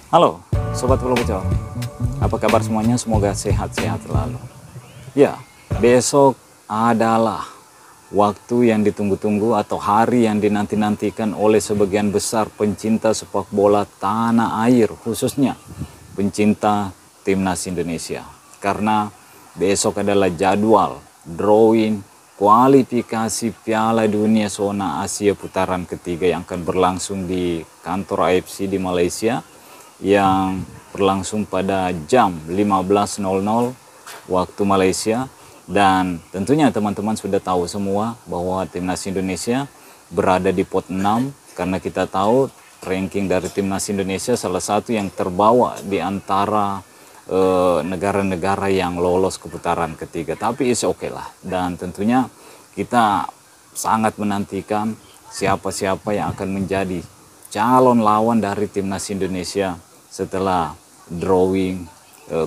Halo, Sobat Bola Bocor. Apa kabar semuanya? Semoga sehat-sehat selalu. Ya, besok adalah waktu yang ditunggu-tunggu atau hari yang dinanti-nantikan oleh sebagian besar pencinta sepak bola tanah air, khususnya pencinta timnas Indonesia. Karena besok adalah jadwal drawing kualifikasi Piala Dunia Zona Asia putaran ketiga yang akan berlangsung di kantor AFC di Malaysia, yang berlangsung pada jam 15.00 waktu Malaysia. Dan tentunya teman-teman sudah tahu semua bahwa timnas Indonesia berada di pot 6, karena kita tahu ranking dari timnas Indonesia salah satu yang terbawa di antara negara-negara yang lolos ke putaran ketiga. Tapi is oke lah, dan tentunya kita sangat menantikan siapa-siapa yang akan menjadi calon lawan dari timnas Indonesia setelah drawing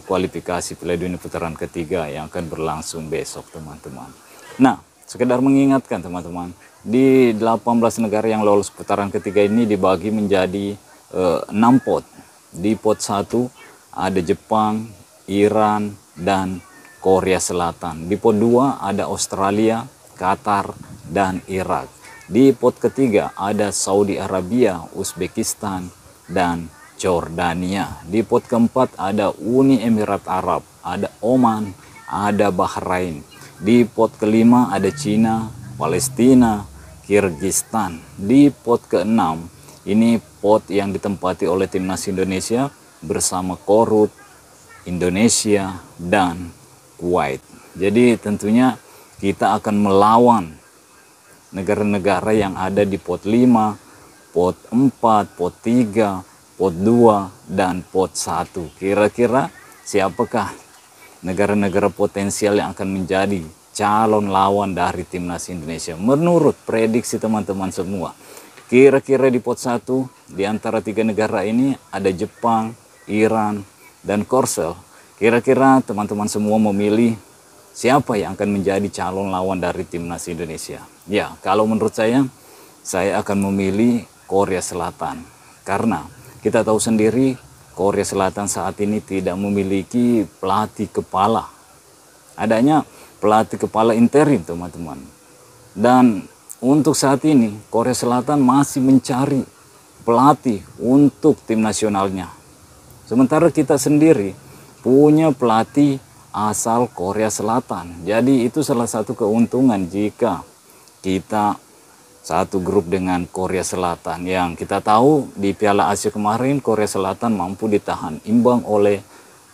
kualifikasi Piala Dunia putaran ketiga yang akan berlangsung besok, teman-teman. Nah, sekedar mengingatkan teman-teman, di 18 negara yang lolos putaran ketiga ini dibagi menjadi 6 pot. Di pot 1 ada Jepang, Iran, dan Korea Selatan. Di pot 2 ada Australia, Qatar, dan Irak. Di pot ketiga ada Saudi Arabia, Uzbekistan, dan Jordania. Di pot keempat ada Uni Emirat Arab, ada Oman, ada Bahrain. Di pot kelima ada Cina, Palestina, Kyrgyzstan. Di pot keenam, ini pot yang ditempati oleh timnas Indonesia bersama Korut, Indonesia, dan Kuwait. Jadi tentunya kita akan melawan negara-negara yang ada di pot 5, pot 4, pot 3, pot 2, dan pot 1. Kira-kira siapakah negara-negara potensial yang akan menjadi calon lawan dari timnas Indonesia? Menurut prediksi teman-teman semua, kira-kira di pot 1 di antara 3 negara ini ada Jepang, Iran, dan Korsel. Kira-kira teman-teman semua memilih siapa yang akan menjadi calon lawan dari timnas Indonesia? Ya, kalau menurut saya akan memilih Korea Selatan. Karena kita tahu sendiri Korea Selatan saat ini tidak memiliki pelatih kepala. Adanya pelatih kepala interim, teman-teman. Dan untuk saat ini Korea Selatan masih mencari pelatih untuk tim nasionalnya. Sementara kita sendiri punya pelatih asal Korea Selatan. Jadi itu salah satu keuntungan jika kita satu grup dengan Korea Selatan, yang kita tahu di Piala Asia kemarin Korea Selatan mampu ditahan imbang oleh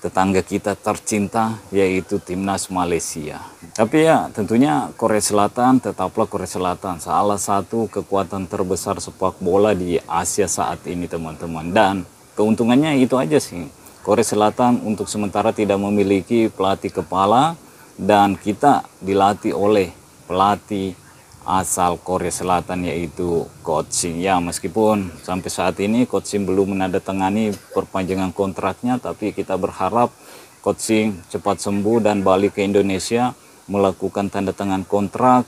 tetangga kita tercinta, yaitu timnas Malaysia. Tapi ya tentunya Korea Selatan tetaplah Korea Selatan, salah satu kekuatan terbesar sepak bola di Asia saat ini, teman-teman. Dan keuntungannya itu aja sih, Korea Selatan untuk sementara tidak memiliki pelatih kepala, dan kita dilatih oleh pelatih asal Korea Selatan, yaitu Coach Shin. Ya, meskipun sampai saat ini Coach Shin belum menandatangani perpanjangan kontraknya, tapi kita berharap Coach Shin cepat sembuh dan balik ke Indonesia melakukan tanda tangan kontrak.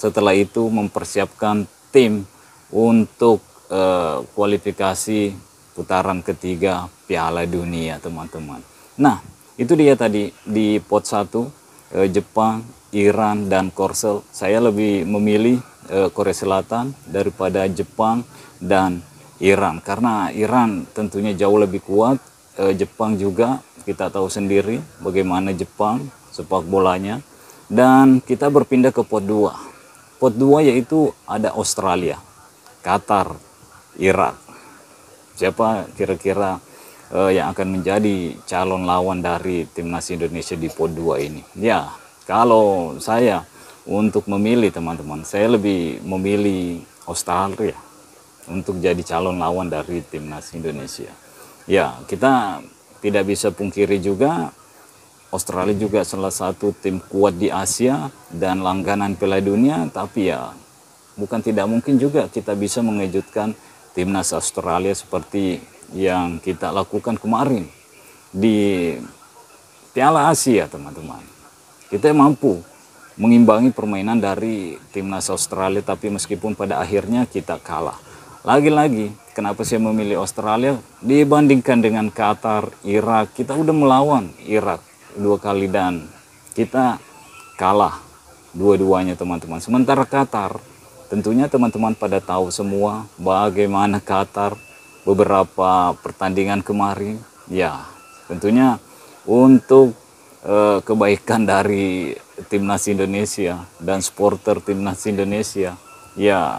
Setelah itu mempersiapkan tim untuk kualifikasi putaran ketiga Piala Dunia, teman-teman. Nah, itu dia tadi di pot 1 Jepang, Iran, dan Korsel. Saya lebih memilih Korea Selatan daripada Jepang dan Iran, karena Iran tentunya jauh lebih kuat. Jepang juga kita tahu sendiri bagaimana Jepang sepak bolanya. Dan kita berpindah ke pot 2. Pot 2 yaitu ada Australia, Qatar, Irak. Siapa kira-kira yang akan menjadi calon lawan dari timnas Indonesia di pot 2 ini? Ya, kalau saya untuk memilih, teman-teman, saya lebih memilih Australia untuk jadi calon lawan dari timnas Indonesia. Ya, kita tidak bisa pungkiri juga Australia juga salah satu tim kuat di Asia dan langganan Piala Dunia. Tapi ya bukan tidak mungkin juga kita bisa mengejutkan timnas Australia seperti yang kita lakukan kemarin di Piala Asia, teman-teman. Kita mampu mengimbangi permainan dari timnas Australia, tapi meskipun pada akhirnya kita kalah. Lagi-lagi, kenapa saya memilih Australia dibandingkan dengan Qatar, Irak? Kita udah melawan Irak 2 kali dan kita kalah dua-duanya teman-teman. Sementara Qatar, tentunya teman-teman pada tahu semua bagaimana Qatar beberapa pertandingan kemarin. Ya, tentunya untuk kebaikan dari timnas Indonesia dan supporter timnas Indonesia, ya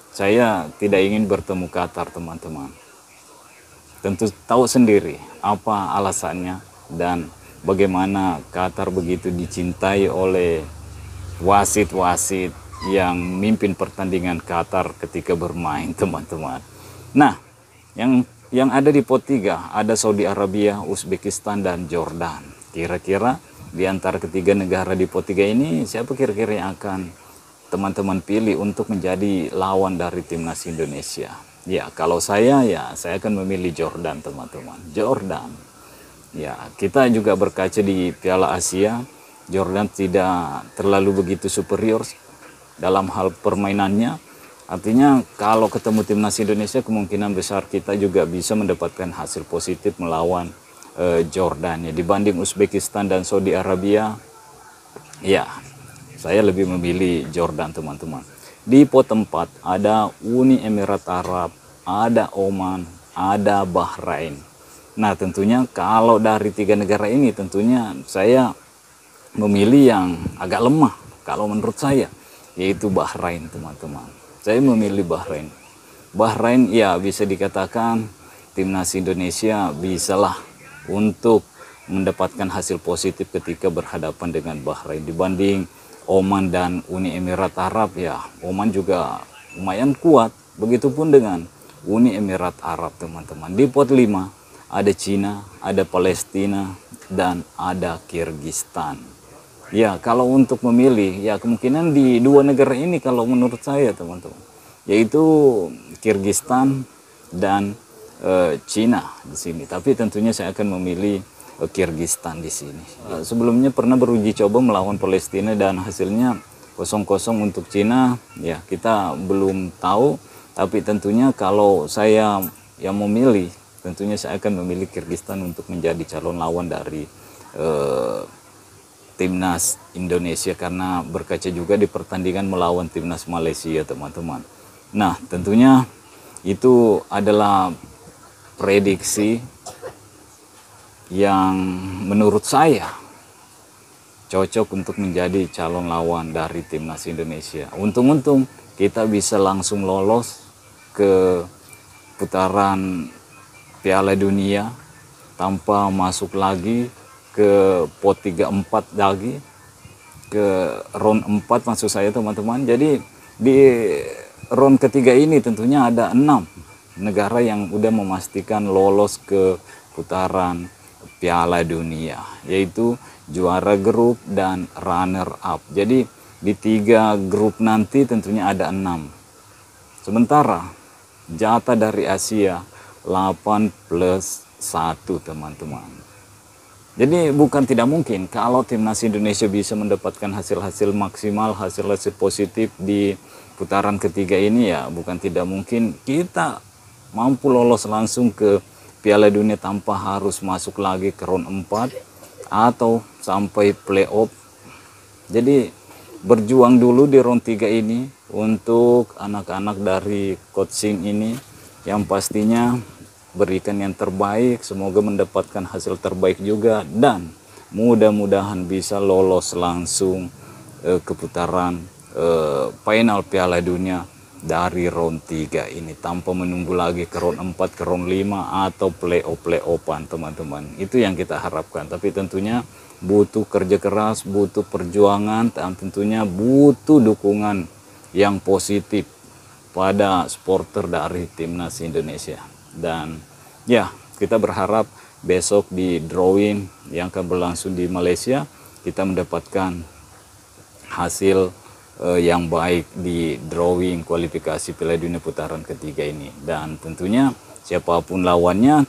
saya tidak ingin bertemu Qatar teman-teman. Tentu tahu sendiri apa alasannya dan bagaimana Qatar begitu dicintai oleh wasit-wasit yang mimpin pertandingan Qatar ketika bermain teman-teman. Nah, yang ada di pot 3 ada Saudi Arabia, Uzbekistan dan Jordan. Kira-kira di antara ketiga negara di pot 3 ini siapa kira-kira yang akan teman-teman pilih untuk menjadi lawan dari timnas Indonesia? Ya, kalau saya akan memilih Jordan teman-teman. Jordan. Ya, kita juga berkaca di Piala Asia, Jordan tidak terlalu begitu superior dalam hal permainannya. Artinya kalau ketemu timnas Indonesia kemungkinan besar kita juga bisa mendapatkan hasil positif melawan Jordan. Ya, dibanding Uzbekistan dan Saudi Arabia, ya saya lebih memilih Jordan teman-teman. Di pot 4 ada Uni Emirat Arab, ada Oman, ada Bahrain. Nah tentunya kalau dari 3 negara ini tentunya saya memilih yang agak lemah kalau menurut saya, yaitu Bahrain teman-teman. Saya memilih Bahrain. Bahrain ya bisa dikatakan timnas Indonesia bisalah untuk mendapatkan hasil positif ketika berhadapan dengan Bahrain dibanding Oman dan Uni Emirat Arab. Ya, Oman juga lumayan kuat, begitupun dengan Uni Emirat Arab teman-teman. Di pot 5 ada Cina, ada Palestina, dan ada Kirgistan. Ya, kalau untuk memilih, ya kemungkinan di 2 negara ini kalau menurut saya teman-teman, yaitu Kirgistan dan Cina di sini. Tapi tentunya saya akan memilih Kirgistan di sini. Sebelumnya pernah beruji coba melawan Palestina dan hasilnya 0-0 untuk Cina. Ya, kita belum tahu, tapi tentunya kalau saya yang memilih, tentunya saya akan memilih Kirgistan untuk menjadi calon lawan dari timnas Indonesia karena berkaca juga di pertandingan melawan timnas Malaysia teman-teman. Nah, tentunya itu adalah prediksi yang menurut saya cocok untuk menjadi calon lawan dari timnas Indonesia. Untung-untung kita bisa langsung lolos ke putaran Piala Dunia tanpa masuk lagi ke pot 3-4 lagi, ke round 4 maksud saya teman-teman. Jadi di round ketiga ini tentunya ada 6 negara yang udah memastikan lolos ke putaran Piala Dunia, yaitu juara grup dan runner up. Jadi di 3 grup nanti tentunya ada 6. Sementara jatah dari Asia 8+1 teman-teman. Jadi bukan tidak mungkin kalau timnas Indonesia bisa mendapatkan hasil-hasil maksimal, hasil-hasil positif di putaran ketiga ini, ya bukan tidak mungkin kita mampu lolos langsung ke Piala Dunia tanpa harus masuk lagi ke round 4 atau sampai playoff. Jadi berjuang dulu di round 3 ini untuk anak-anak dari coaching ini yang pastinya berikan yang terbaik, semoga mendapatkan hasil terbaik juga dan mudah-mudahan bisa lolos langsung ke putaran final Piala Dunia dari round 3 ini tanpa menunggu lagi ke round 4, ke round 5 atau playoff-playoffan teman-teman. Itu yang kita harapkan. Tapi tentunya butuh kerja keras, butuh perjuangan, dan tentunya butuh dukungan yang positif pada supporter dari timnas Indonesia. Dan ya, kita berharap besok di drawing yang akan berlangsung di Malaysia kita mendapatkan hasil yang baik di drawing kualifikasi Piala Dunia putaran ketiga ini. Dan tentunya siapapun lawannya,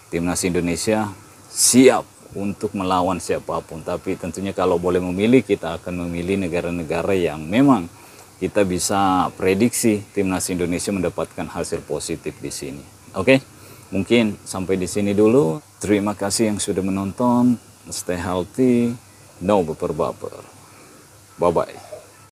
timnas Indonesia siap untuk melawan siapapun. Tapi tentunya kalau boleh memilih, kita akan memilih negara-negara yang memang kita bisa prediksi timnas Indonesia mendapatkan hasil positif di sini. Oke, mungkin sampai di sini dulu. Terima kasih yang sudah menonton. Stay healthy, no baper-baper. Bye-bye.